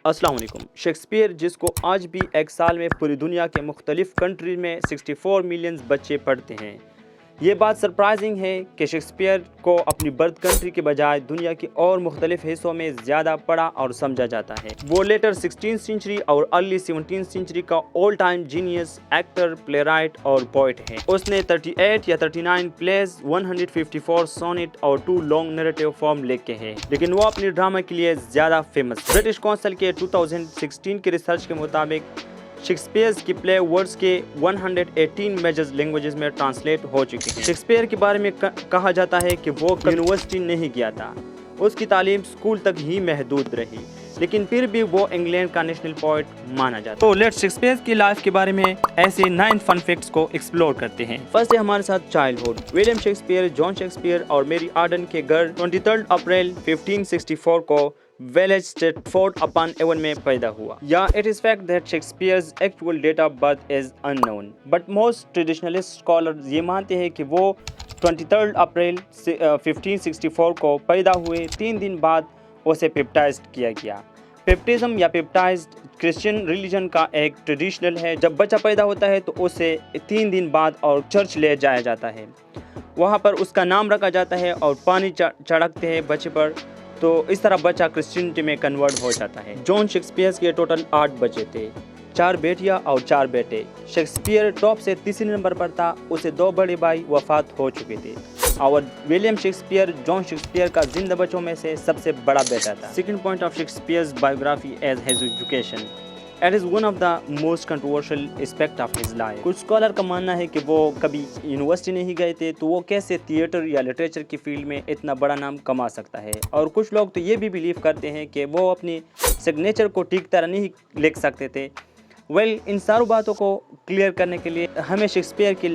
अस्सलाम वालेकुम। शेक्सपियर, जिसको आज भी एक साल में पूरी दुनिया के मुख्तलिफ कंट्री में 64 मिलियन बच्चे पढ़ते हैं। ये बात सरप्राइजिंग है कि शेक्सपियर को अपनी बर्थ कंट्री के बजाय दुनिया के और मुख्तलिफ हिस्सों में ज़्यादा पढ़ा और समझा जाता है। वो लेटर 16th सेंचुरी और अर्ली 17th सेंचुरी का all time genius actor, playwright और पोइट है। उसने 38 या 39 प्लेज, 154 सोनेट और 2 लॉन्ग नैरेटिव फॉर्म लिखे हैं, लेकिन वो अपनी ड्रामा के लिए ज़्यादा फेमस। ब्रिटिश काउंसिल के 2016 के रिसर्च के मुताबिक शेक्सपियर की प्ले वर्ड्स के 118 मेजर लैंग्वेजेस में ट्रांसलेट हो चुके हैं। शेक्सपियर के बारे में कहा जाता है कि वो यूनिवर्सिटी नहीं गया था, उसकी तालीम स्कूल तक ही महदूद रही, लेकिन फिर भी वो इंग्लैंड का नेशनल पोएट माना जाता है। तो लेट्स शेक्सपियर की लाइफ के बारे में ऐसे 9 फन फैक्ट्स को एक्सप्लोर करते हैं। फर्स्ट है हमारे साथ childhood. William Shakespeare, John Shakespeare और मेरी आर्डन के घर 23 अप्रैल 1564 को विलेज स्ट्रेटफोर्ड अपॉन एवन में पैदा हुआ। या it is fact that Shakespeare's actual date of birth is unknown, but most traditionalist scholars ये मानते हैं कि वो 23 अप्रैल 1564 को पैदा हुए 3 दिन बाद उसे बैप्टाइज्ड किया गया। बैप्टिज्म या बैप्टाइज्ड क्रिश्चियन रिलीजन का एक ट्रेडिशनल है। जब बच्चा पैदा होता है तो उसे 3 दिन बाद और चर्च ले जाया जाता है, वहाँ पर उसका नाम रखा जाता है और पानी चढ़कते हैं बच्चे पर, तो इस तरह बच्चा क्रिश्चियनिटी में कन्वर्ट हो जाता है। जॉन शेक्सपियर के टोटल 8 बच्चे थे, 4 बेटियां और 4 बेटे। शेक्सपियर टॉप से तीसरे नंबर पर था, उसे 2 बड़े भाई वफात हो चुके थे और विलियम शेक्सपियर जॉन शेक्सपियर का जिंदा बच्चों में से सबसे बड़ा बेटा था। Second point of Shakespeare's biography as his education. It is one of the most controversial aspect of his life. कुछ स्कॉलर का मानना है कि वो कभी यूनिवर्सिटी नहीं गए थे, तो वो कैसे थिएटर या लिटरेचर की फील्ड में इतना बड़ा नाम कमा सकता है। और कुछ लोग तो ये भी बिलीव करते हैं कि वो अपनी सिग्नेचर को ठीक तरह नहीं लिख सकते थे। इन सारी बातों को क्लियर करने के लिए हमें शेक्सपियर की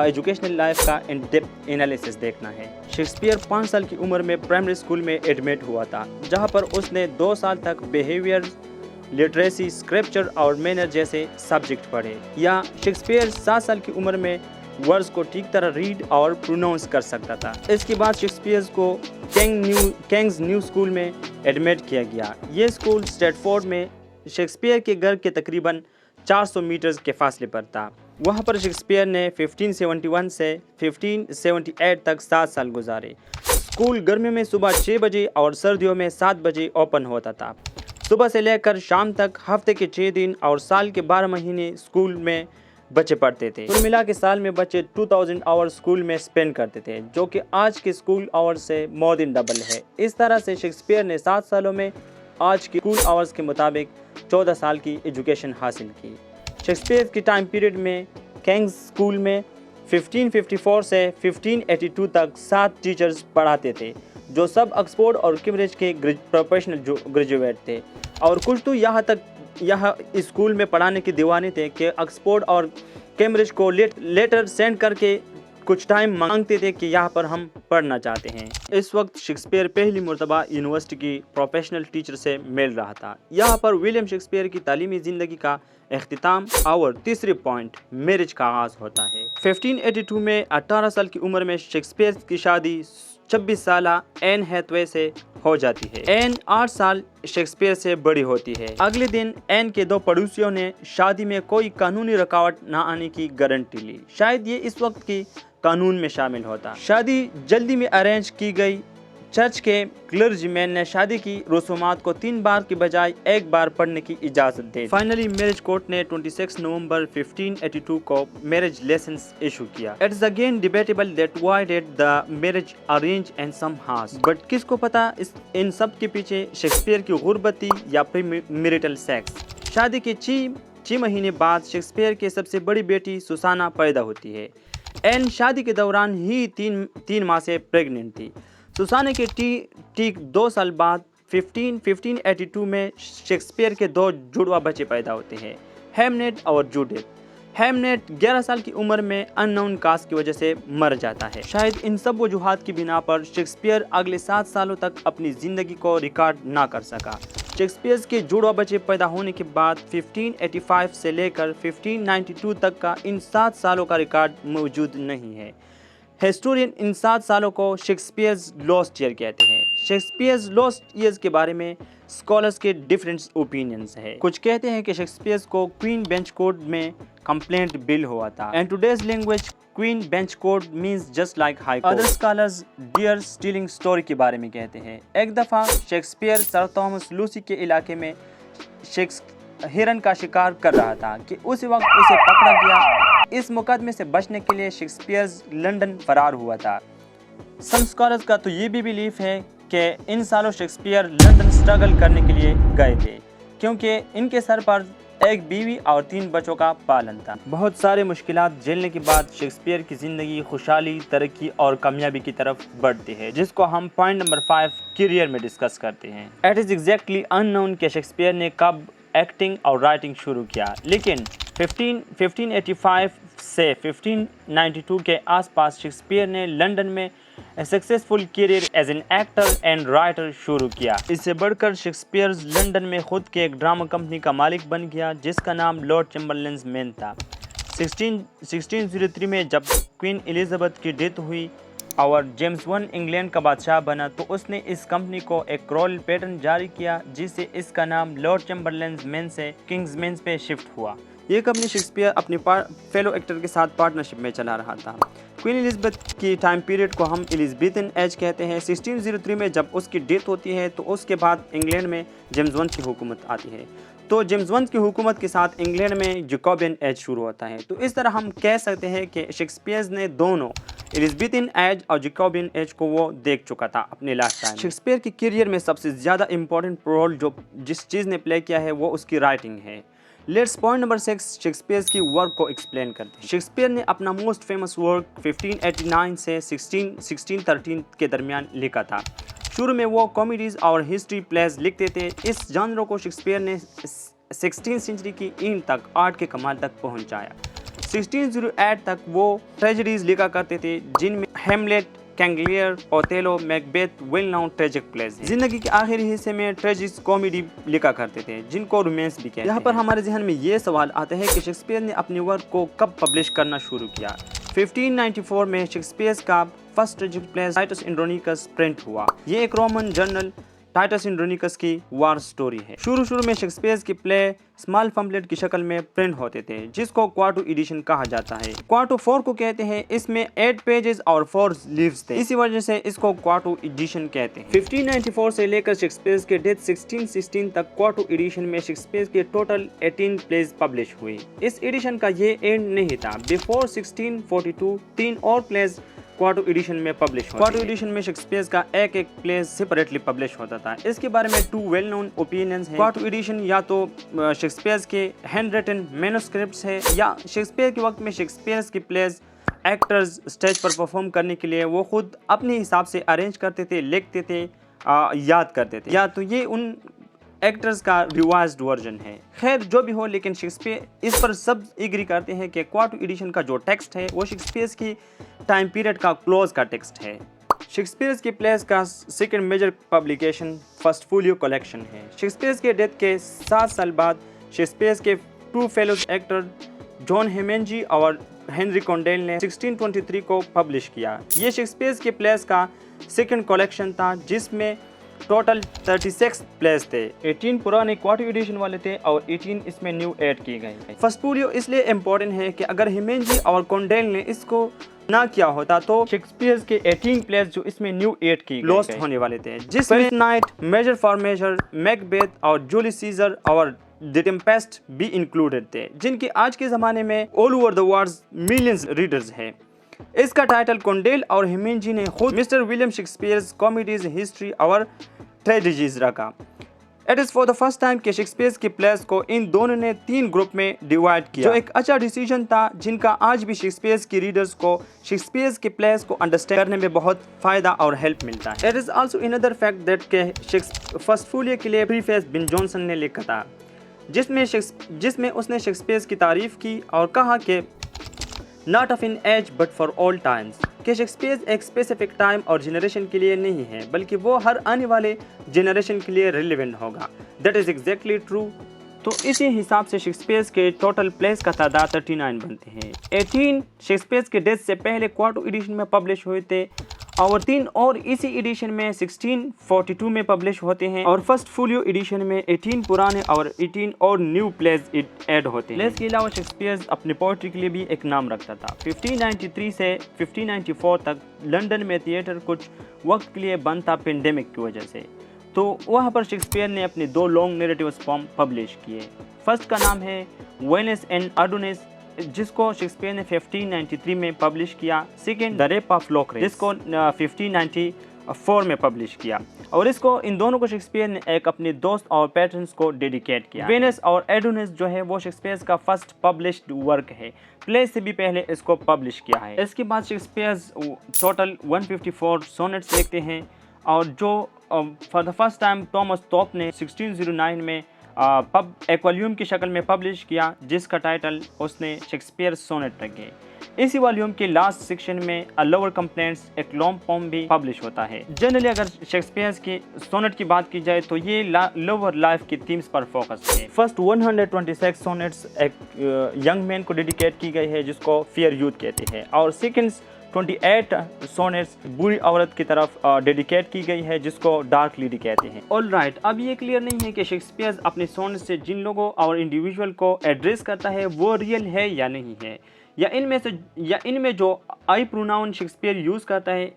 एजुकेशनल लाइफ का इन डेप्थ एनालिसिस देखना है। शेक्सपियर 5 साल की उम्र में प्राइमरी स्कूल में एडमिट हुआ था, जहाँ पर उसने 2 साल तक बिहेवियर, लिटरेसी, स्क्रिप्चर और मैनर जैसे सब्जेक्ट पढ़े। या शेक्सपियर 7 साल की उम्र में वर्ड्स को ठीक तरह रीड और प्रोनाउंस कर सकता था। इसके बाद शेक्सपियर को किंग्स न्यू स्कूल में एडमिट किया गया। ये स्कूल स्ट्रेटफोर्ड में शेक्सपियर के घर के तकरीबन 400 मीटर के फासले पर था। वहाँ पर शेक्सपियर ने 1571 से 1578 तक 7 साल गुजारे। स्कूल गर्मियों में सुबह 6 बजे और सर्दियों में 7 बजे ओपन होता था। सुबह से लेकर शाम तक हफ्ते के 6 दिन और साल के 12 महीने स्कूल में बच्चे पढ़ते थे। कुल मिला के साल में बच्चे 2000 आवर स्कूल में स्पेंड करते थे, जो कि आज के स्कूल आवर्स से मोर देन डबल है। इस तरह से शेक्सपियर ने 7 सालों में आज के स्कूल आवर्स के मुताबिक 14 साल की एजुकेशन हासिल की। शेक्सपियर की टाइम पीरियड में किंग्स स्कूल में 1554 से 1582 तक 7 टीचर्स पढ़ाते थे, जो सब ऑक्सफोर्ड और कैम्ब्रिज के प्रोफेशनल ग्रेजुएट थे। और कुछ तो यहाँ स्कूल में पढ़ाने के दीवाने थे कि ऑक्सफोर्ड और कैम्ब्रिज को लेटर सेंड करके कुछ टाइम मांगते थे कि यहाँ पर हम पढ़ना चाहते हैं। इस वक्त शेक्सपियर पहली मरतबा यूनिवर्सिटी की प्रोफेशनल टीचर से मिल रहा था। यहाँ पर विलियम शेक्सपियर की तालीमी ज़िंदगी का इख्तिताम और तीसरी पॉइंट मैरिज का आगाज़ होता है। 1582 में 18 साल की उम्र में शेक्सपियर की शादी 26 साल एन हैथवे से हो जाती है। एन 8 साल शेक्सपियर से बड़ी होती है। अगले दिन एन के 2 पड़ोसियों ने शादी में कोई कानूनी रुकावट न आने की गारंटी ली। शायद ये इस वक्त की कानून में शामिल होता। शादी जल्दी में अरेंज की गई। चर्च के क्लर्जीमैन ने शादी की रसूमात को 3 बार की बजाय 1 बार पढ़ने की इजाज़त दी। फाइनली मैरिज कोर्ट ने 26 नवंबर 1582 को मैरिज लाइसेंस इशू किया। It is again debatable that why did the marriage arrange in some house, but किसको पता इन सब के पीछे शेक्सपियर की गुर्बती या प्रीमैरिटल सेक्स। शादी के 6 महीने बाद शेक्सपियर के सबसे बड़ी बेटी सुसाना पैदा होती है। एन शादी के दौरान ही 3 माह से प्रेग्नेंट थी। सुसाना के ठीक 2 साल बाद 1582 में शेक्सपियर के 2 जुड़वा बच्चे पैदा होते हैं, हैमनेट और जूडिथ। हैमनेट 11 साल की उम्र में अननोन कास्ट की वजह से मर जाता है। शायद इन सब वजूहात की बिना पर शेक्सपियर अगले 7 सालों तक अपनी ज़िंदगी को रिकॉर्ड ना कर सका। शेक्सपियर के जुड़वा बच्चे पैदा होने के बाद 1585 से लेकर 1592 तक का इन 7 सालों का रिकॉर्ड मौजूद नहीं है। हिस्टोरियन इन 7 सालों को शेक्सपियर्स लॉस्ट ईयर कहते हैं। शेक्सपियर्स लॉस्ट ईयर्स के बारे में स्कॉलर्स के डिफरेंट ओपिनियंस है। कुछ कहते हैं कि शेक्सपियर्स को क्वीन बेंच कोड में कंप्लेंट बिल हुआ था। In today's language queen bench court means just like high court. Other scholars deer stealing story के बारे में कहते हैं। एक दफ़ा शेक्सपियर सर थॉमस लूसी के इलाके में हिरन का शिकार कर रहा था कि उस वक्त उसे पकड़ा गया। इस मुकदमे से बचने के लिए शेक्सपियर्स लंदन फरार हुआ था। सम स्कॉलर्स का तो ये भी बिलीफ है कि इन सालों शेक्सपियर लंदन स्ट्रगल करने के लिए गए थे, क्योंकि इनके सर पर एक बीवी और 3 बच्चों का पालन था। बहुत सारे मुश्किलात झेलने के बाद शेक्सपियर की ज़िंदगी खुशहाली, तरक्की और कामयाबी की तरफ बढ़ती है, जिसको हम पॉइंट नंबर 5 करियर में डिस्कस करते हैं। इट इज़ एग्जैक्टली अननोन कि शेक्सपियर ने कब एक्टिंग और राइटिंग शुरू किया, लेकिन 1585 से 1592 के आसपास शेक्सपियर ने लंदन में successful career as an actor and writer शुरू किया। इससे बढ़कर शेक्सपियर लंदन में खुद के एक ड्रामा कंपनी का मालिक बन गया, जिसका नाम लॉर्ड चैम्बरलेन्स मेन था। 1603 में जब क्वीन एलिजाबेथ की डेथ हुई और जेम्स I इंग्लैंड का बादशाह बना, तो उसने इस कंपनी को एक रॉयल पैटर्न जारी किया, जिससे इसका नाम लॉर्ड चैम्बरलेन्स मेन से किंग्स मेंस पे शिफ्ट हुआ। ये कंपनी शेक्सपियर अपने फेलो एक्टर के साथ पार्टनरशिप में चला रहा था। क्वीन एलिजाबेथ की टाइम पीरियड को हम एलिजाबेथन एज कहते हैं। 1603 में जब उसकी डेथ होती है, तो उसके बाद इंग्लैंड में जेम्स I की हुकूमत आती है। तो जेम्स I की हुकूमत के साथ इंग्लैंड में जैकोबियन एज शुरू होता है। तो इस तरह हम कह सकते हैं कि शेक्सपियर ने दोनों एलिजाबेथन एज और जैकोबियन एज को वो देख चुका था अपने लास्ट टाइम। शेक्सपियर की करियर में सबसे ज़्यादा इंपॉर्टेंट रोल जो जिस चीज़ ने प्ले किया है वो उसकी राइटिंग है। लेट्स पॉइंट नंबर 6 शेक्सपियर की वर्क को एक्सप्लेन करते हैं। शेक्सपियर ने अपना मोस्ट फेमस वर्क 1589 से 1613 के दरमियान लिखा था। शुरू में वो कॉमेडीज और हिस्ट्री प्लेज लिखते थे। इस जानरों को शेक्सपियर ने 16वीं सेंचुरी की एंड तक आर्ट के कमाल तक पहुंचाया। 1608 तक वो ट्रेजेडीज लिखा करते थे, जिनमें Hamlet, King Lear, Othello, Macbeth well known tragic plays हैं। जिंदगी के आखिरी हिस्से में ट्रेजिक कॉमेडी लिखा करते थे, जिनको रोमांस भी कहते हैं। यहाँ पर हमारे जहन में ये सवाल आता है कि शेक्सपियर ने अपनी वर्क को कब पब्लिश करना शुरू किया। 1594 में शेक्सपियर का first tragic play Titus Andronicus print हुआ। ये एक रोमन जर्नल टाइटस एंड्रोनिकस की वार स्टोरी है। शुरू में शेक्सपियर की प्ले स्मॉल पम्पलेट की शक्ल में प्रिंट होते थे, जिसको क्वार्टो एडिशन कहा जाता है। क्वार्टो 4 को कहते हैं। इसमें 8 पेजेस और 4 लीव्स थे, इसी वजह से इसको क्वार्टो एडिशन कहते हैं। 1594 से लेकर शेक्सपियर के डेथ 1616 तक क्वार्टो एडिशन में शेक्सपियर के टोटल 18 प्लेज पब्लिश हुए। इस एडिशन का ये एंड नहीं था। बिफोर 1642 3 और प्लेज क्वार्टो एडिशन में पब्लिश हुआ। क्वार्टो एडिशन में शेक्सपियर का एक प्ले सेपरेटली पब्लिश होता था। इसके बारे में 2 वेल नोन ओपिनियंस हैं। क्वार्टो एडिशन या तो शेक्सपियर के हैंड रिटन मैन्युस्क्रिप्ट्स है, या शेक्सपियर के वक्त में शेक्सपियर की प्लेज एक्टर्स स्टेज पर परफॉर्म करने के लिए वो खुद अपने हिसाब से अरेंज करते थे, लिखते थे, याद करते थे, या तो ये उन एक्टर्स का रिवाइज्ड वर्जन है। खैर जो भी हो, लेकिन शेक्सपियर इस पर सब एग्री करते हैं कि क्वार्टो एडिशन का जो टेक्स्ट है वो शेक्सपियर की टाइम पीरियड का क्लोज का टेक्स्ट है। शेक्सपियर की प्लेस का second major publication first folio collection है। शेक्सपियर के डेथ के 7 साल बाद शेक्सपियर के 2 फेलोज एक्टर जॉन हेमेंजी और हेनरी कॉन्डेल ने 1623 को पब्लिश किया। ये शेक्सपियर के प्लेस का सेकंड कलेक्शन था, जिसमें टोटल 36 प्लेस थे। 18 पुराने क्वार्टो एडिशन वाले थे और 18 इसमें न्यू ऐड किए गए। फर्स्ट फोलियो इसलिए इम्पोर्टेंट है कि अगर हेमेंजी और कॉन्डेल ने इसको ना किया होता तो शेक्सपियर के 18 प्लेस जो इसमें न्यू ऐड की लॉस्ट होने वाले थे, जिसमें night, measure for measure, Macbeth और जूलियस सीजर और द टेम्पेस्ट भी इंक्लूडेड थे, जिनकी आज के ज़माने में all over the world millions readers है। इसका टाइटल कॉन्डेल और हेमेंजी ने खुद mister William Shakespeare comedies history और ट्रेजेडीज रखा। It is for the first time कि शेक्सपियर की प्लेस को इन दोनों ने 3 ग्रुप में डिवाइड किया, जो एक अच्छा डिसीजन था, जिनका आज भी शेक्सपियर की रीडर्स को शेक्सपियर की प्लेस को अंडरस्टैंड करने में बहुत फ़ायदा और हेल्प मिलता है। It is also another fact that के फर्स्ट फोलियो के लिए प्रीफेस बिन जॉनसन ने लिखा था, जिसमें उसने शेक्सपियर की तारीफ की और कहा कि not of in age but for all times, कि शेक्सपियर एक स्पेसिफिक टाइम और जनरेशन के लिए नहीं है, बल्कि वो हर आने वाले जनरेशन के लिए रिलेवेंट होगा। That is exactly true. तो इसी हिसाब से शेक्सपियर के टोटल प्लेस का तादाद 39 बनते हैं। 18 शेक्सपियर के डेथ से पहले क्वार्टर एडिशन में पब्लिश हुए थे और 3 और इसी एडिशन में 1642 में पब्लिश होते हैं और फर्स्ट फोलियो एडिशन में 18 पुराने और 18 और न्यू प्लेस ऐड होते हैं। प्लेस के अलावा शेक्सपियर अपनी पोइट्री के लिए भी एक नाम रखता था। 1593 से 1594 तक लंदन में थिएटर कुछ वक्त के लिए बंद था पेंडेमिक की वजह से, तो वहाँ पर शेक्सपियर ने अपने 2 लॉन्ग नैरेटिव पोएम पब्लिश किए। फर्स्ट का नाम है वेनिस एंड एडोनिस, जिसको शेक्सपियर ने 1593 में पब्लिश किया। सेकेंड द रेप ऑफ लोक्रेस, जिसको 1594 में पब्लिश किया और इन दोनों को शेक्सपियर ने एक अपने दोस्त और पैट्रन्स को डेडिकेट किया। वेनिस और एडोनिस जो है वो शेक्सपियर का फर्स्ट पब्लिश्ड वर्क है, प्ले से भी पहले इसको पब्लिश किया है। इसके बाद शेक्सपियर टोटल 154 सोनेट्स लिखते हैं और जो for the first time Thomas Thorpe ने 1609 में एक वॉल्यूम की शक्ल में पब्लिश किया, जिसका टाइटल उसने शेक्सपियर सोनेट रखे। इसी वॉल्यूम के लास्ट सेक्शन में अ लवर कंप्लेंट्स एक लॉन्ग पोम भी पब्लिश होता है। जनरली अगर शेक्सपियर की सोनेट की बात की जाए तो ये लवर लाइफ की थीम्स पर फोकस है। फर्स्ट 126 सोनेट्स एक यंग मैन को डेडिकेट की गई है, जिसको फियर यूथ कहते हैं, और सेकेंड 28 सोनेट्स बुरी औरत की तरफ डेडिकेट की गई है, जिसको डार्क लेडी कहते हैं। ऑल राइट, अब ये क्लियर नहीं है कि शेक्सपियर अपने सोनेट से जिन लोगों और इंडिविजुअल को एड्रेस करता है वो रियल है या नहीं है, या इनमें जो आई प्रोनाउन शेक्सपियर यूज़ करता है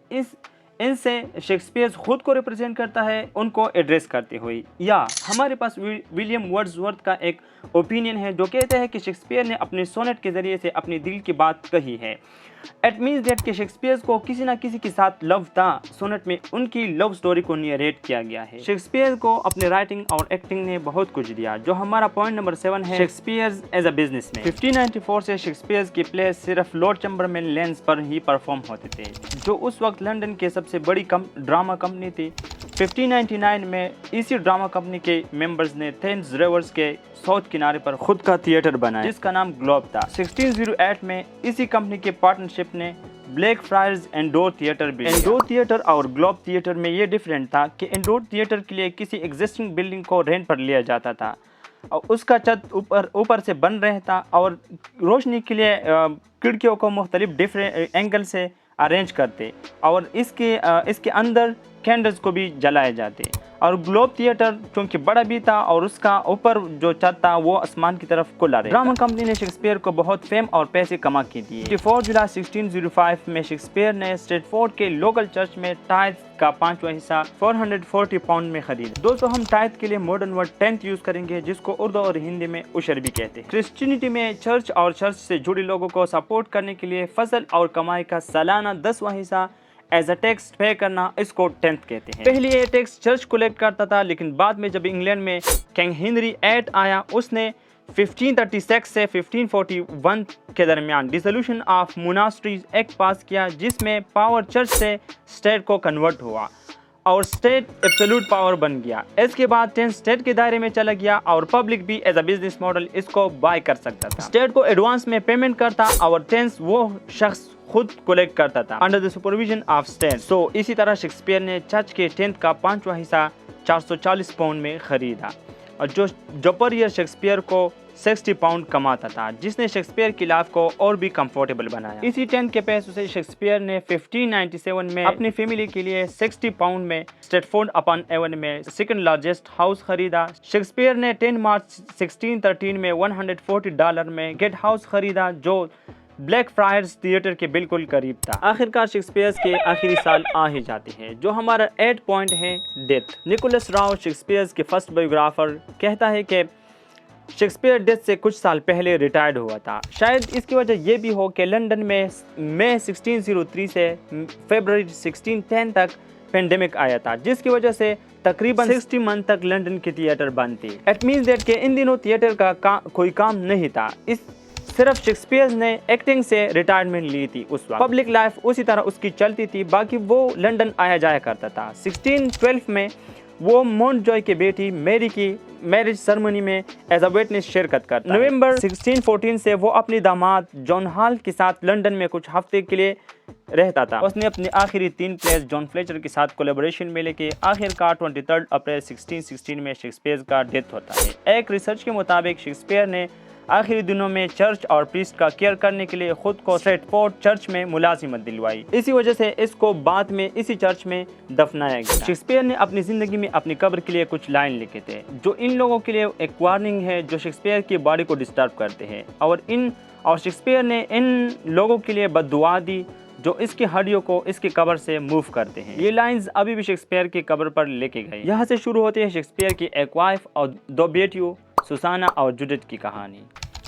इनसे शेक्सपियर खुद को रिप्रेजेंट करता है उनको एड्रेस करते हुए, या हमारे पास विलियम वर्ड्सवर्थ का एक ओपिनियन है जो कहता है कि शेक्सपियर ने अपने सोनेट के ज़रिए से अपने दिल की बात कही है। इट मीन्स दैट कि शेक्सपियर को किसी ना किसी के साथ लव था। सोनेट में उनकी लव स्टोरी को नरेट किया गया है। शेक्सपियर को अपने राइटिंग और एक्टिंग ने बहुत कुछ दिया। जो हमारा पॉइंट नंबर 7 है, शेक्सपियर एज अ बिजनेसमैन। 1594 से शेक्सपियर के प्ले सिर्फ लॉर्ड चैम्बरमैन लेंस पर ही परफॉर्म होते थे, जो उस वक्त लंदन के सबसे बड़ी ड्रामा कंपनी थी। 1599 में इसी ड्रामा कंपनी के मेंबर्स ने थेम्स रिवर्स के साउथ किनारे पर खुद का थिएटर बनाया, जिसका नाम ग्लोब था। 1608 में इसी कंपनी के पार्टनरशिप ने ब्लैक फ्रायर्स इंडोर थिएटर भी। इंडोर थिएटर और ग्लोब थिएटर में ये डिफरेंट था कि इंडोर थिएटर के लिए किसी एग्जिस्टिंग बिल्डिंग को रेंट पर लिया जाता था और उसका छत ऊपर से बन रहता और रोशनी के लिए खिड़कियों को मुख्तलिफ डिफरेंट एंगल से अरेंज करते और इसके अंदर कैंडल्स को भी जलाए जाते। और ग्लोब थिएटर चूंकि बड़ा भी था और उसका ऊपर जो छत था वो आसमान की तरफ खुला रहा। ड्रामा कंपनी ने शेक्सपियर को बहुत फेम और पैसे कमा के दिए। 24 जुलाई 1605 में शेक्सपियर ने स्ट्रेटफोर्ड के लोकल चर्च में टाइथ का 5वां हिस्सा 440 पाउंड में खरीदा। दोस्तों, हम टाइथ के लिए मॉडर्न वर्ड 10th यूज करेंगे, जिसको उर्दू और हिंदी में उशर भी कहते हैं। क्रिश्चियनिटी में चर्च और चर्च से जुड़े लोगों को सपोर्ट करने के लिए फसल और कमाई का सालाना 10वां हिस्सा एज अ टैक्स पे करना, इसको 10th कहते हैं। पहले ये टैक्स चर्च कलेक्ट करता था, लेकिन बाद में जब इंग्लैंड में किंग हेनरी 8 आया, उसने 1536 से 1541 के दरमियान डिसोल्यूशन ऑफ मोनास्ट्रीज एक्ट पास किया, जिसमें पावर चर्च से स्टेट को कन्वर्ट हुआ और स्टेट एब्सोल्यूट पावर बन गया। इसके बाद 10th स्टेट के दायरे में चला गया और पब्लिक भी एज अ बिजनेस मॉडल इसको बाय कर सकता था। स्टेट को एडवांस में पेमेंट करता और 10th वो शख्स खुद कलेक्ट करता था under the supervision of state. So इसी तरह शेक्सपियर ने चर्च के 10th का 5वां हिस्सा 440 पाउंड में खरीदा और जो पर ईयर शेक्सपियर को 60 पाउंड कमाता था, जिसने शेक्सपियर की लाइफ को और भी कंफर्टेबल बनाया। इसी 10th के पैसों से शेक्सपियर ने 1597 में अपनी फैमिली के लिए 60 पाउंड में स्ट्रेटफोर्ड अपॉन एवन में सेकंड लार्जेस्ट हाउस खरीदा। शेक्सपियर ने 10 मार्च 1613 में $140 में गेट हाउस खरीदा, जो ब्लैक फ्रायर्स थिएटर के बिल्कुल करीब था। आखिरकार शेक्सपियर के आखिरी साल आ ही जाते हैं। जो हमारा 8 पॉइंट है, डेथ। निकोलस राव शेक्सपियर के फर्स्ट बायोग्राफर कहता है कि शेक्सपियर डेथ से कुछ साल पहले रिटायर्ड हुआ था। शायद इसकी वजह यह भी हो कि लंदन में मई 1603 से फरवरी 1610 तक पेंडेमिक आया था, जिसकी वजह से तकरीबन 60 मंथ तक लंदन के थिएटर बंद थे। इट मीन्स दैट कि इन दिनों थिएटर का कोई काम नहीं था। सिर्फ शेक्सपियर ने एक्टिंग से रिटायरमेंट ली थी। उस वक्त पब्लिक लाइफ उसी तरह उसकी चलती थी, बाकी वो लंदन आया जाया करता था। 1612 में वो मॉन्टजॉय की बेटी मैरी की मैरिज सेरेमनी में एज अ विटनेस शिरकत करता है। नवंबर 1614 से वो अपनी दामाद जॉन हॉल के साथ लंदन में कुछ हफ्ते के लिए रहता था। उसने अपने आखिरी 3 प्लेस जॉन फ्लेचर के साथ कोलैबोरेशन में लेके आखिरकार 23 अप्रैल 1616 में शेक्सपियर का डेथ होता है। एक रिसर्च के मुताबिक शेक्सपियर ने आखिरी दिनों में चर्च और प्रीस्ट का केयर करने के लिए खुद को स्ट्रेटफोर्ड चर्च में मुलाजिमत दिलवाई। इसी वजह से इसको बाद में इसी चर्च में दफनाया गया। शेक्सपियर ने अपनी जिंदगी में अपनी कब्र के लिए कुछ लाइन लिखे थे जो इन लोगों के लिए एक वार्निंग है जो शेक्सपियर की बॉडी को डिस्टर्ब करते हैं, और शेक्सपियर ने इन लोगों के लिए बद्दुआ दी जो इसकी हड्डियों को इसकी कब्र से मूव करते हैं। ये लाइंस अभी भी शेक्सपियर की कब्र पर लेके गए। यहाँ से शुरू होती है शेक्सपियर की एक वाइफ और 2 बेटियों सुसाना और जूडिथ की कहानी।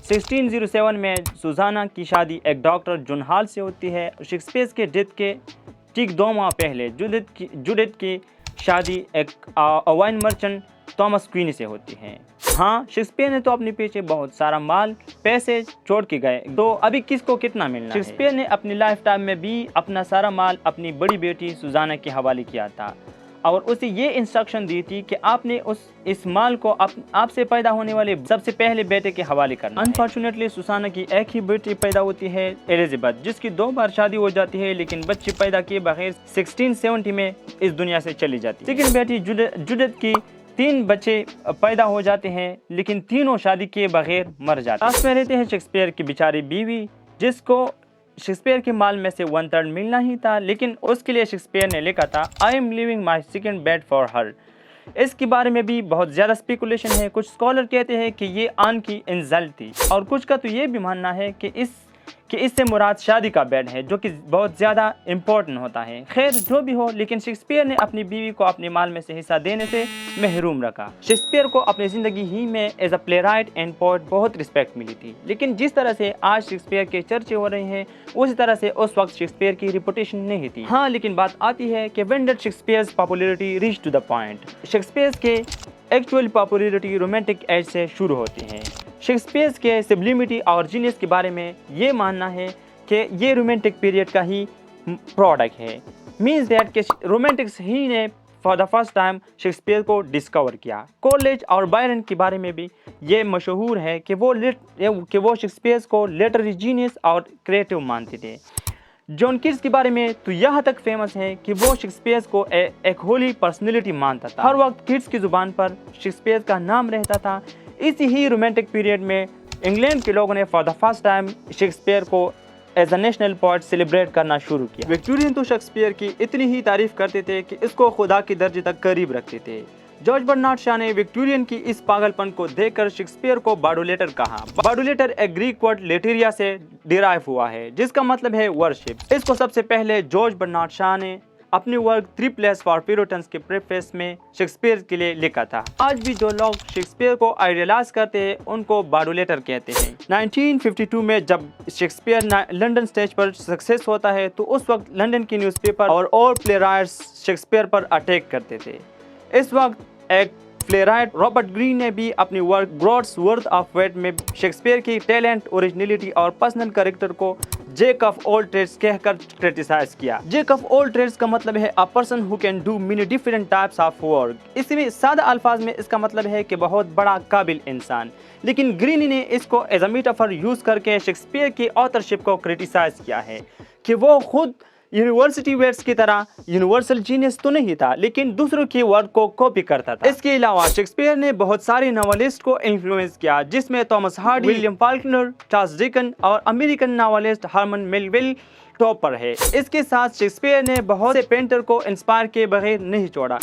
1607 में सुसाना की शादी एक डॉक्टर जॉन हॉल से होती है। शेक्सपियर के डेथ के ठीक 2 माह पहले जूडिथ की शादी एक वाइन मर्चेंट थॉमस क्वीनी से होती है। हाँ, शेक्सपियर ने तो अपने पीछे बहुत सारा माल पैसे छोड़ के गए, तो अभी किसको कितना मिलना है। शेक्सपियर ने अपनी लाइफ टाइम में भी अपना सारा माल अपनी बड़ी बेटी सुजाना के हवाले किया था और उसे ये इंस्ट्रक्शन दी थी कि आपने इस माल को आपसे पैदा होने वाले सबसे पहले बेटे के हवाले करना। अनफॉर्चुनेटली सुसाना की एक ही बेटी पैदा होती है, एलिजाबेथ, जिसकी 2 बार शादी हो जाती है लेकिन बच्चे पैदा किए बगैर 1670 में इस दुनिया से चली जाती है। लेकिन बेटी जूडिथ की 3 बच्चे पैदा हो जाते हैं लेकिन तीनों शादी किए बगैर मर जाते हैं। पास में रहते हैं शेक्सपियर की बेचारी बीवी, जिसको शेक्सपियर के माल में से 1/3 मिलना ही था, लेकिन उसके लिए शेक्सपियर ने लिखा था I am living my second bed for her. इसके बारे में भी बहुत ज़्यादा स्पेकुलेशन है। कुछ स्कॉलर कहते हैं कि ये आन की इंसल्ट थी और कुछ का तो ये भी मानना है कि इससे मुराद शादी का बेड है जो कि बहुत ज़्यादा इम्पोर्टेंट होता है। खैर जो भी हो, लेकिन शेक्सपियर ने अपनी बीवी को अपने माल में से हिस्सा देने से महरूम रखा। शेक्सपियर को अपनी ज़िंदगी ही में as a playwright and poet बहुत रिस्पेक्ट मिली थी, लेकिन जिस तरह से आज शेक्सपियर के चर्चे हो रहे हैं उसी तरह से उस वक्त शेक्सपियर की रिपुटेशन नहीं थी। हाँ, लेकिन बात आती है कि when did Shakespeare's popularity reach to the point. Shakespeare के एक्चुअल पॉपुलैरिटी रोमांटिक एज से शुरू होती है। शेक्सपियर के सब्लिमिटी और जीनियस के बारे में ये मानना है कि ये रोमांटिक पीरियड का ही प्रोडक्ट है। मीन्स दैट कि रोमांटिक्स ही ने for the first time Shakespeare को डिस्कवर किया। कोलेज और बायरन के बारे में भी ये मशहूर है कि वो शेक्सपियर को लिटरेरी जीनियस और क्रिएटिव मानते थे। जॉन कीट्स के बारे में तो यहाँ तक फेमस है कि वो शेक्सपियर को एक होली पर्सनैलिटी मानता था। हर वक्त कीट्स की जुबान पर शेक्सपियर का नाम रहता था। इसी ही रोमांटिक पीरियड में इंग्लैंड के लोगों ने for the first time Shakespeare को as a national poet celebrate करना शुरू किया। विक्टोरियन तो शेक्सपियर की इतनी ही तारीफ करते थे कि इसको खुदा के दर्जे तक करीब रखते थे। जॉर्ज बर्नार्ड शॉ ने विक्टोरियन की इस पागलपन को देखकर शेक्सपियर को बाडुलेटर कहा। बाडुलेटर एक ग्रीक वर्ड लेटेरिया से डिराइव हुआ है जिसका मतलब है वर्शिप। इसको सबसे पहले जॉर्ज बर्नार्ड शॉ ने अपने वर्क 3 प्लेस फॉर प्यूरिटन्स के प्रेफेस में शेक्सपियर के लिए लिखा था। आज भी जो लोग शेक्सपियर को आइडियलाइज करते हैं उनको बाडुलेटर कहते हैं। 1952 में जब शेक्सपियर लंदन स्टेज पर सक्सेस होता है तो उस वक्त लंदन की न्यूज़पेपर और प्ले राइटर्स शेक्सपियर पर अटैक करते थे। इस वक्त एक प्लेराइट रॉबर्ट ग्रीन ने भी अपनी वर्क ग्रॉड्स वर्थ ऑफ वेट में शेक्सपियर की टैलेंट, ओरिजिनलिटी और पर्सनल कैरेक्टर को जैक ऑफ ऑल ट्रेड्स कहकर क्रिटिसाइज किया। जैक ऑफ ऑल ट्रेड्स का मतलब है a person who can do many different types of work. इसमें सादा अल्फाज में इसका मतलब है कि बहुत बड़ा काबिल इंसान। लेकिन ग्रीन ने इसको एज अ मेटाफर यूज करके शेक्सपियर की ऑथरशिप को क्रिटिसाइज किया है कि वो खुद यूनिवर्सिटी वर्ड्स की तरह यूनिवर्सल जीनियस तो नहीं था, लेकिन दूसरों के वर्क को कॉपी करता था। इसके अलावा शेक्सपियर ने बहुत सारे नॉवेलिस्ट को इन्फ्लुएंस किया, जिसमें Thomas Hardy, William Faulkner, Charles Dicken और American novelist Herman Melville top पर है। इसके साथ शेक्सपियर ने बहुत से पेंटर को इंस्पायर किए बगैर नहीं छोड़ा,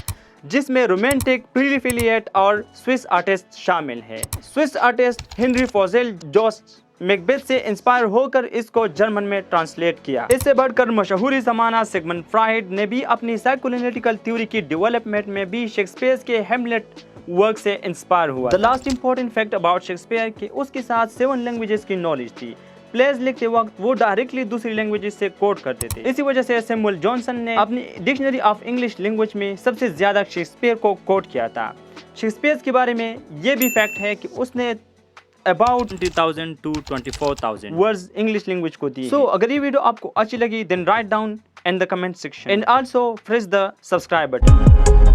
जिसमें रोमांटिक, प्रीफिलिएट और स्विस आर्टिस्ट शामिल है। स्विस आर्टिस्ट हेनरी फॉजेल जोस्ट मैकबेथ से इंस्पायर होकर इसको जर्मन में ट्रांसलेट किया। इससे बढ़कर मशहूरी ज़माना सिगमंड फ्राइड ने भी अपनी साइकोएनालिटिकल थ्योरी की डेवलपमेंट में भी शेक्सपियर के हेमलेट वर्क से इंस्पायर हुआ। The last important fact about Shakespeare कि उसके साथ 7 लैंग्वेजेस की नॉलेज थी। प्लेज लिखते वक्त वो डायरेक्टली दूसरी लैंग्वेजेस से कोट करते थे। इसी वजह से सैमुअल जॉनसन ने अपनी डिक्शनरी ऑफ इंग्लिश लैंग्वेज में सबसे ज्यादा शेक्सपियर को कोट किया था। शेक्सपियर के बारे में ये भी फैक्ट है कि उसने about 20,000 to 24,000 words English language को दी। सो अगर ये वीडियो आपको अच्छी लगी then write down in the comment section and also press the subscribe button.